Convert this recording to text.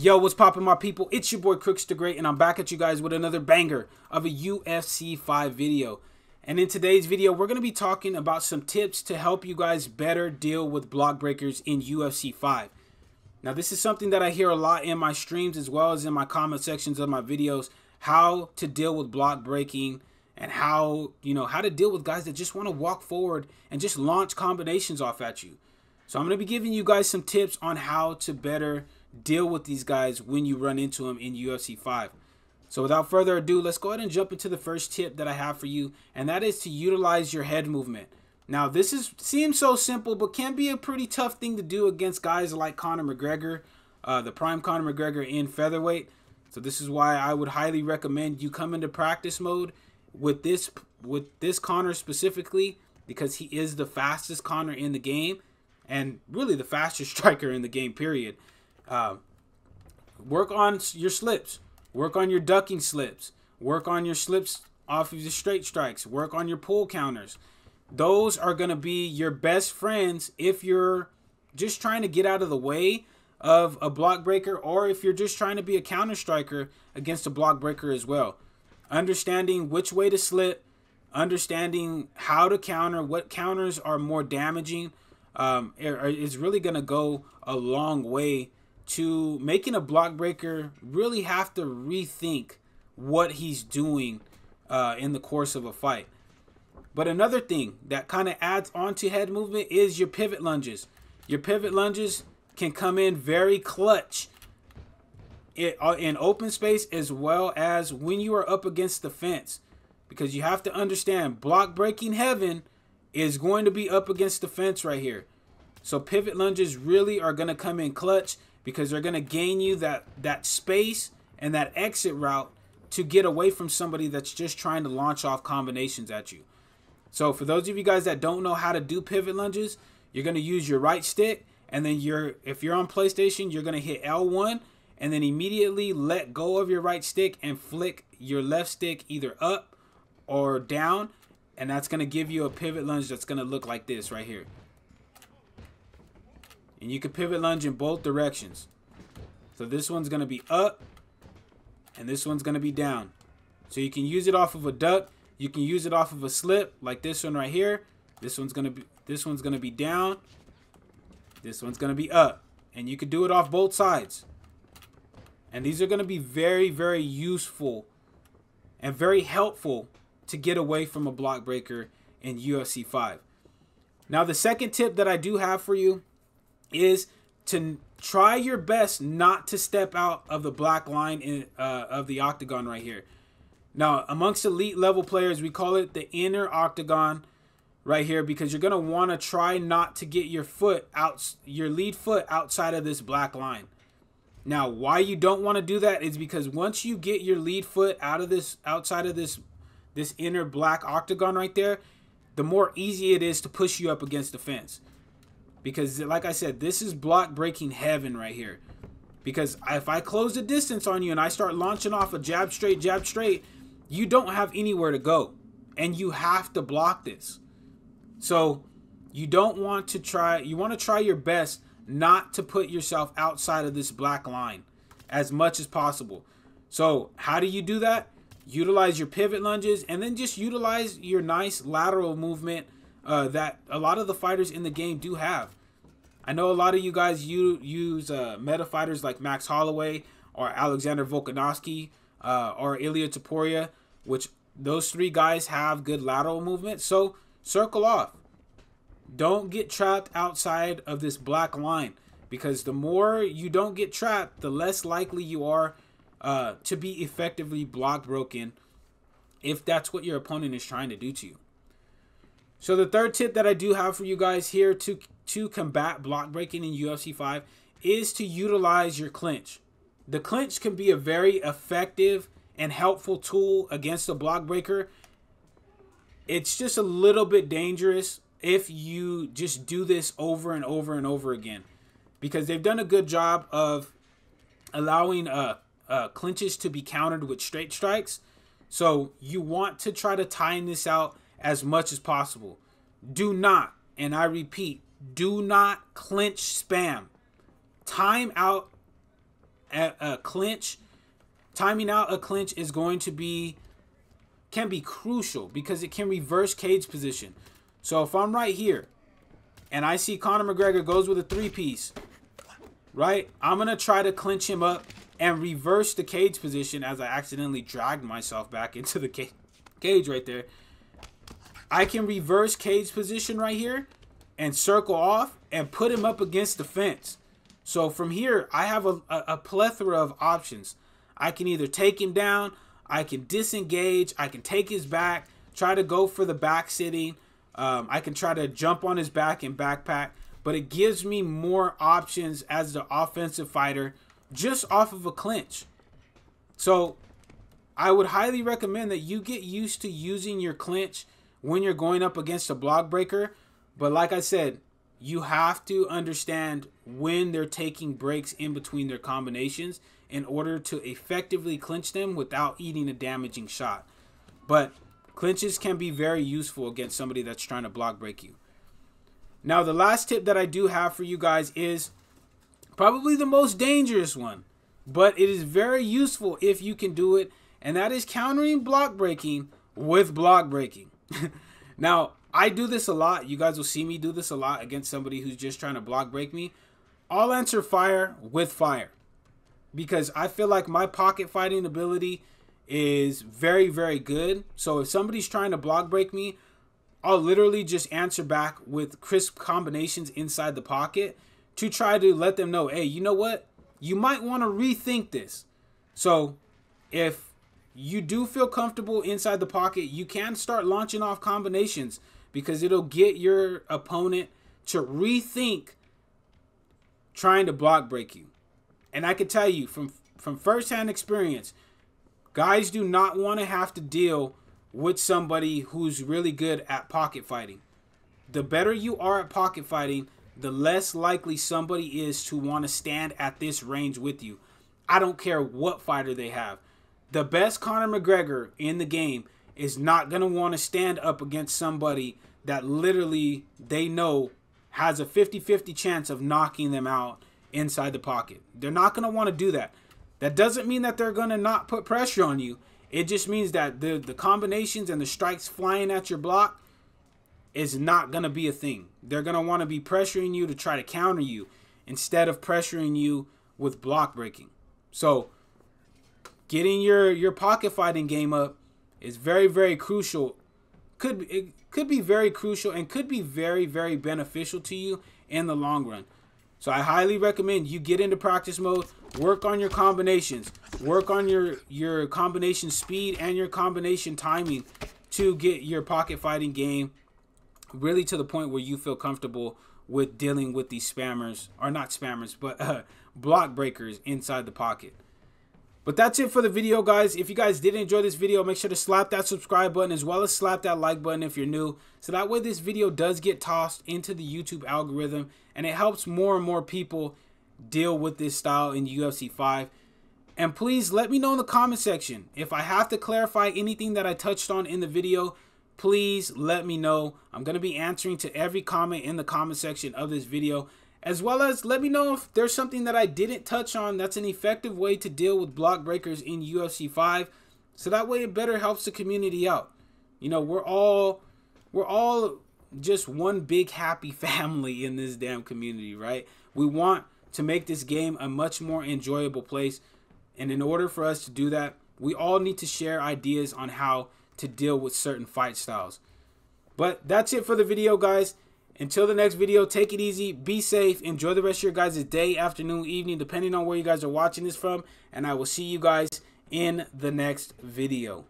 Yo, what's poppin', my people? It's your boy Crooks the Great, and I'm back at you guys with another banger of a UFC 5 video. And in today's video, we're going to be talking about some tips to help you guys better deal with block breakers in UFC 5. Now, this is something that I hear a lot in my streams as well as in my comment sections of my videos, how to deal with block breaking and how to deal with guys that just want to walk forward and just launch combinations off at you. So I'm going to be giving you guys some tips on how to better deal with these guys when you run into them in UFC 5. So without further ado, let's go ahead and jump into the first tip that I have for you, and that is to utilize your head movement. Now, this seems so simple, but can be a pretty tough thing to do against guys like Conor McGregor, the prime Conor McGregor in featherweight. So this is why I would highly recommend you come into practice mode with this Conor specifically, because he is the fastest Conor in the game and really the fastest striker in the game, period. Work on your slips, work on your ducking slips, work on your slips off of your straight strikes, work on your pull counters. Those are going to be your best friends if you're just trying to get out of the way of a block breaker, or if you're just trying to be a counter striker against a block breaker as well. Understanding which way to slip, understanding how to counter, what counters are more damaging, is really going to go a long way to making a block breaker really have to rethink what he's doing in the course of a fight. But another thing that kind of adds on to head movement is your pivot lunges. Your pivot lunges can come in very clutch in open space as well as when you are up against the fence. Because you have to understand, block breaking heaven is going to be up against the fence right here. So pivot lunges really are going to come in clutch, because they're going to gain you that space and that exit route to get away from somebody that's just trying to launch off combinations at you. So for those of you guys that don't know how to do pivot lunges, you're going to use your right stick, and then if you're on PlayStation, you're going to hit L1 and then immediately let go of your right stick and flick your left stick either up or down, and that's going to give you a pivot lunge that's going to look like this right here. And you can pivot lunge in both directions. So this one's going to be up and this one's going to be down. So you can use it off of a duck. You can use it off of a slip like this one right here. This one's going to be down. This one's going to be up. And you can do it off both sides. And these are going to be very, very useful and very helpful to get away from a block breaker in UFC 5. Now, the second tip that I do have for you is to try your best not to step out of the black line of the octagon right here. Now, amongst elite level players, we call it the inner octagon right here, because you're going to want to try not to get your lead foot outside of this black line. Now, why you don't want to do that is because once you get your lead foot outside of this inner black octagon right there, the more easy it is to push you up against the fence. Because like I said, this is block breaking heaven right here. Because if I close the distance on you and I start launching off a jab straight, you don't have anywhere to go. And you have to block this. So you want to try your best not to put yourself outside of this black line as much as possible. So how do you do that? Utilize your pivot lunges, and then just utilize your nice lateral movement that a lot of the fighters in the game do have. I know a lot of you guys use meta fighters like Max Holloway or Alexander Volkanovski or Ilia Topuria, which those three guys have good lateral movement. So circle off. Don't get trapped outside of this black line, because the more you don't get trapped, the less likely you are to be effectively block broken if that's what your opponent is trying to do to you. So the third tip that I do have for you guys here to combat block breaking in UFC 5 is to utilize your clinch. The clinch can be a very effective and helpful tool against a block breaker. It's just a little bit dangerous if you just do this over and over and over again, because they've done a good job of allowing clinches to be countered with straight strikes. So you want to try to time this out as much as possible. Do not, and I repeat, do not clinch spam. Time out a clinch, timing out a clinch is going to can be crucial because it can reverse cage position. So if I'm right here and I see Conor McGregor goes with a 3-piece, right? I'm going to try to clinch him up and reverse the cage position as I accidentally dragged myself back into the cage right there. I can reverse cage position right here and circle off and put him up against the fence. So from here, I have a plethora of options. I can either take him down, I can disengage, I can take his back, try to go for the back sitting. I can try to jump on his back and backpack, but it gives me more options as the offensive fighter just off of a clinch. So I would highly recommend that you get used to using your clinch when you're going up against a block breaker. But like I said, you have to understand when they're taking breaks in between their combinations in order to effectively clinch them without eating a damaging shot. But clinches can be very useful against somebody that's trying to block break you. Now, the last tip that I do have for you guys is probably the most dangerous one, but it is very useful if you can do it, and that is countering block breaking with block breaking. Now, I do this a lot. You guys will see me do this a lot against somebody who's just trying to block break me. I'll answer fire with fire because I feel like my pocket fighting ability is very, very good. So if somebody's trying to block break me, I'll literally just answer back with crisp combinations inside the pocket to try to let them know, hey, you know what? You might want to rethink this. So if you do feel comfortable inside the pocket, you can start launching off combinations because it'll get your opponent to rethink trying to block break you. And I can tell you from firsthand experience, guys do not want to have to deal with somebody who's really good at pocket fighting. The better you are at pocket fighting, the less likely somebody is to want to stand at this range with you. I don't care what fighter they have. The best Conor McGregor in the game is not going to want to stand up against somebody that literally they know has a 50-50 chance of knocking them out inside the pocket. They're not going to want to do that. That doesn't mean that they're going to not put pressure on you. It just means that the combinations and the strikes flying at your block is not going to be a thing. They're going to want to be pressuring you to try to counter you instead of pressuring you with block breaking. So getting your pocket fighting game up is very, very crucial. It could be very crucial and could be very, very beneficial to you in the long run. So I highly recommend you get into practice mode, work on your combinations, work on your combination speed and your combination timing to get your pocket fighting game really to the point where you feel comfortable with dealing with these spammers, or not spammers, but block breakers inside the pocket. But that's it for the video, guys. If you guys did enjoy this video, make sure to slap that subscribe button as well as slap that like button if you're new. So that way this video does get tossed into the YouTube algorithm and it helps more and more people deal with this style in UFC 5. And please let me know in the comment section. If I have to clarify anything that I touched on in the video, please let me know. I'm going to be answering to every comment in the comment section of this video. As well as let me know if there's something that I didn't touch on that's an effective way to deal with block breakers in UFC 5. So that way it better helps the community out. You know, we're all just one big happy family in this damn community, right? We want to make this game a much more enjoyable place. And in order for us to do that, we all need to share ideas on how to deal with certain fight styles. But that's it for the video, guys. Until the next video, take it easy, be safe, enjoy the rest of your guys' day, afternoon, evening, depending on where you guys are watching this from. And I will see you guys in the next video.